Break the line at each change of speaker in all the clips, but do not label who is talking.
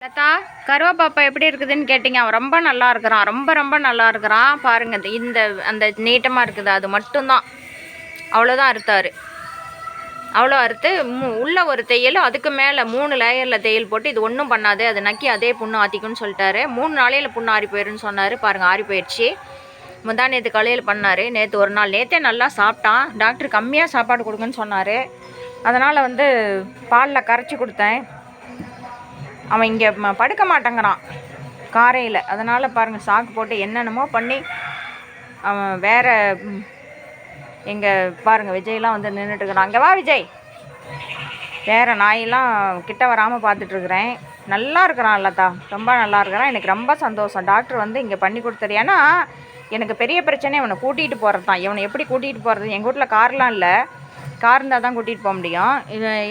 அத்தா கருவாப்பாப்பா எப்படி இருக்குதுன்னு கேட்டிங்க. அவன் ரொம்ப நல்லா இருக்கிறான், ரொம்ப ரொம்ப நல்லா இருக்கிறான். பாருங்கள் இந்த அந்த நீட்டமாக இருக்குது, அது மட்டும்தான். அவ்வளோதான் அறுத்தார். அவ்வளோ அறுத்து உள்ள ஒரு தையல், அதுக்கு மேலே 3 லேயரில் தையல் போட்டு இது ஒன்றும் பண்ணாது, அது நக்கி அதே புண்ணு ஆற்றிக்குன்னு சொல்லிட்டாரு. 3 நாளையில் புண்ணு ஆறி போயிடுன்னு சொன்னார். பாருங்கள் ஆறி போயிடுச்சு. முந்தா நேற்று காலையில் பண்ணார். நேற்று ஒரு நாள் நேற்றே நல்லா சாப்பிட்டான். டாக்டர் கம்மியாக சாப்பாடு கொடுங்கன்னு சொன்னார். அதனால் பாலில் கரைச்சி கொடுத்தேன். அவன் இங்கே படுக்க மாட்டேங்கிறான் காரையில். அதனால் பாருங்கள் சாக்கு போட்டு என்னென்னமோ பண்ணி அவன் வேறு எங்கே பாருங்கள் விஜய்லாம் நின்றுட்டுருக்குறான். அங்கே வா விஜய். வேறு நாயெல்லாம் கிட்ட வராமல் பார்த்துட்ருக்குறேன். நல்லா இருக்கிறான் இல்லத்தா, ரொம்ப நல்லா இருக்கிறான். எனக்கு ரொம்ப சந்தோஷம். டாக்டர் இங்கே பண்ணி கொடுத்தாரு. ஏன்னா எனக்கு பெரிய பிரச்சனை இவனை கூட்டிகிட்டு போகிறது தான். இவனை எப்படி கூட்டிகிட்டு போகிறது? எங்கள் வீட்டில் கார்லாம் இல்லை, கார் இருந்தால் தான் கூட்டிகிட்டு போக முடியும்.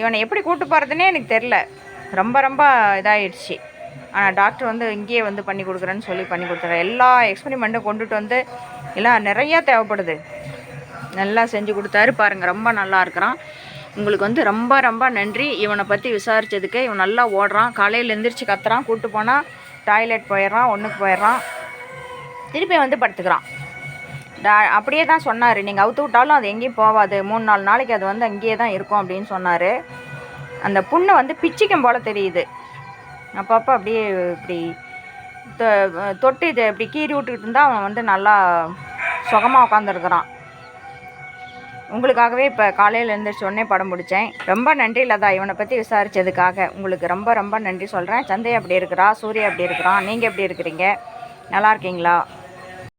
இவனை எப்படி கூப்பிட்டு போகிறதுனே எனக்கு தெரில. ரொம்ப ரொம்ப இதாகிடுச்சு. ஆனால் டாக்டர் இங்கேயே பண்ணி கொடுக்குறேன்னு சொல்லி பண்ணி கொடுத்துட்றேன். எல்லா எக்ஸ்பெரிமெண்ட்டும் கொண்டுட்டு எல்லாம் நிறையா தேவைப்படுது. நல்லா செஞ்சு கொடுத்தாரு. பாருங்கள் ரொம்ப நல்லா இருக்கிறான். உங்களுக்கு ரொம்ப ரொம்ப நன்றி. இவனை பற்றி விசாரித்ததுக்கு. இவன் நல்லா ஓடுறான், காலையில் எழுந்திரிச்சு கத்துறான், கூப்பிட்டு போனால் டாய்லெட் போயிடுறான், ஒன்றுக்கு போயிடுறான், திருப்பி படுத்துக்கிறான். அப்படியே தான் சொன்னார். நீங்கள் அவுத்து விட்டாலும் அது எங்கேயும் போகாது, 3-4 நாளைக்கு அது அங்கேயே தான் இருக்கும் அப்படின்னு சொன்னார். அந்த புண்ணை பிச்சிக்கும் போல் தெரியுது. அப்பப்போ அப்படியே இப்படி தொட்டு இதை இப்படி கீறி விட்டுக்கிட்டு இருந்தால் அவன் நல்லா சுகமாக உட்காந்துருக்குறான். உங்களுக்காகவே இப்போ காலையில் எழுந்திரிச்ச உடனே படம் பிடிச்சேன். ரொம்ப நன்றி லதா, இவனை பற்றி விசாரித்ததுக்காக உங்களுக்கு ரொம்ப ரொம்ப நன்றி சொல்கிறேன். சந்தை எப்படி இருக்கிறா, சூர்யா எப்படி இருக்கிறான், நீங்கள் எப்படி இருக்கிறீங்க, நல்லா இருக்கீங்களா?